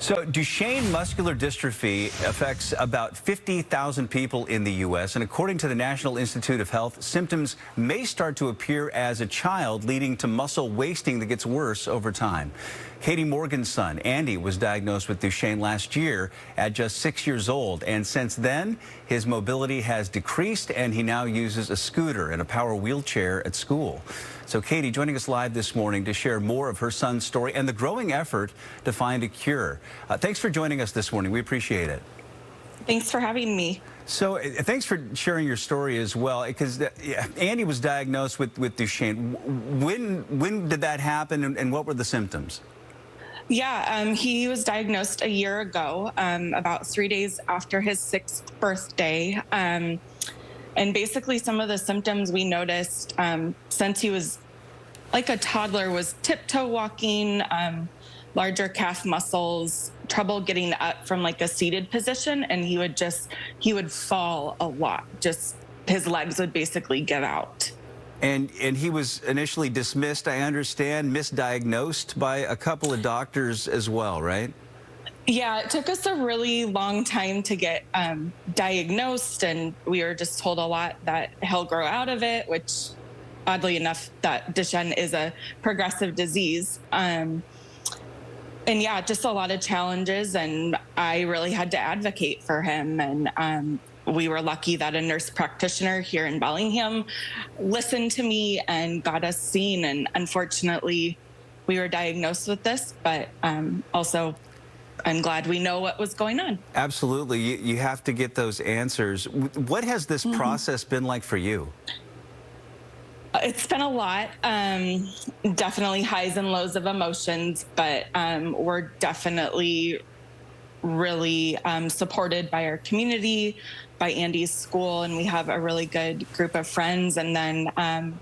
So Duchenne muscular dystrophy affects about 50,000 people in the U.S. And according to the National Institute of Health, symptoms may start to appear as a child, leading to muscle wasting that gets worse over time. Katie Morgan's son, Andy, was diagnosed with Duchenne last year at just 6 years old. And since then, his mobility has decreased, and he now uses a scooter and a power wheelchair at school. So Katie joining us live this morning to share more of her son's story and the growing effort to find a cure. Thanks for joining us this morning. We appreciate it. Thanks for having me. So thanks for sharing your story as well, because Andy was diagnosed with Duchenne. When did that happen, and what were the symptoms? Yeah, he was diagnosed a year ago, about 3 days after his 6th birthday. And basically some of the symptoms we noticed since he was like a toddler was tiptoe walking, larger calf muscles, trouble getting up from like a seated position, and he would fall a lot. Just his legs would basically give out. And he was initially dismissed, I understand, misdiagnosed by a couple of doctors as well, right? Yeah, it took us a really long time to get diagnosed, and we were just told a lot that he'll grow out of it, which oddly enough, that Duchenne is a progressive disease. And yeah, just a lot of challenges, and I really had to advocate for him. And we were lucky that a nurse practitioner here in Bellingham listened to me and got us seen. And unfortunately, we were diagnosed with this, but also I'm glad we know what was going on. Absolutely. You have to get those answers. What has this process been like for you? It's been a lot, definitely highs and lows of emotions, but we're definitely really supported by our community, by Andy's school, and we have a really good group of friends. And then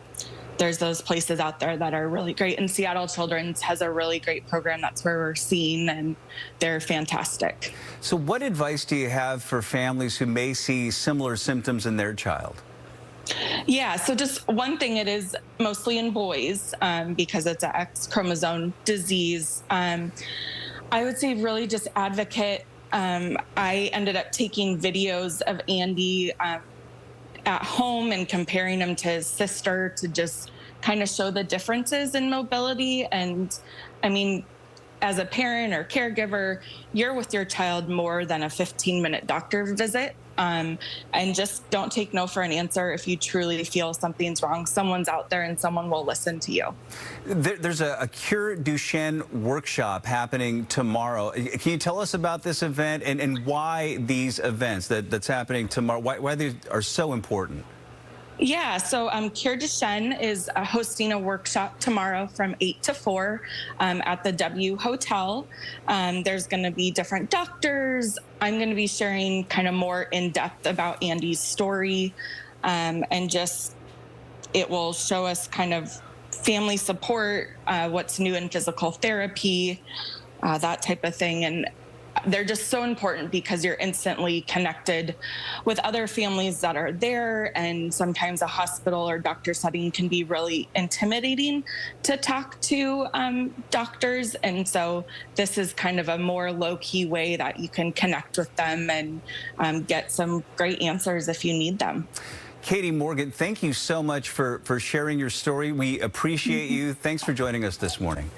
there's those places out there that are really great. And Seattle Children's has a really great program. That's where we're seen, and they're fantastic. So what advice do you have for families who may see similar symptoms in their child? Yeah, so just one thing, it is mostly in boys because it's an X chromosome disease. I would say really just advocate. I ended up taking videos of Andy at home and comparing him to his sister to just kind of show the differences in mobility. And I mean, as a parent or caregiver, you're with your child more than a 15-minute doctor visit. And just don't take no for an answer. If you truly feel something's wrong, someone's out there and someone will listen to you. There's a Cure Duchenne workshop happening tomorrow. Can you tell us about this event and why these events that's happening tomorrow, why they are so important? Yeah, so Cure Duchenne is hosting a workshop tomorrow from 8 to 4 at the W Hotel. There's going to be different doctors. I'm going to be sharing kind of more in depth about Andy's story, and just it will show us kind of family support, what's new in physical therapy, that type of thing. And they're just so important because you're instantly connected with other families that are there. And sometimes a hospital or doctor setting can be really intimidating to talk to doctors. And so this is kind of a more low-key way that you can connect with them and get some great answers if you need them. Katie Morgan, thank you so much for sharing your story. We appreciate you. Thanks for joining us this morning.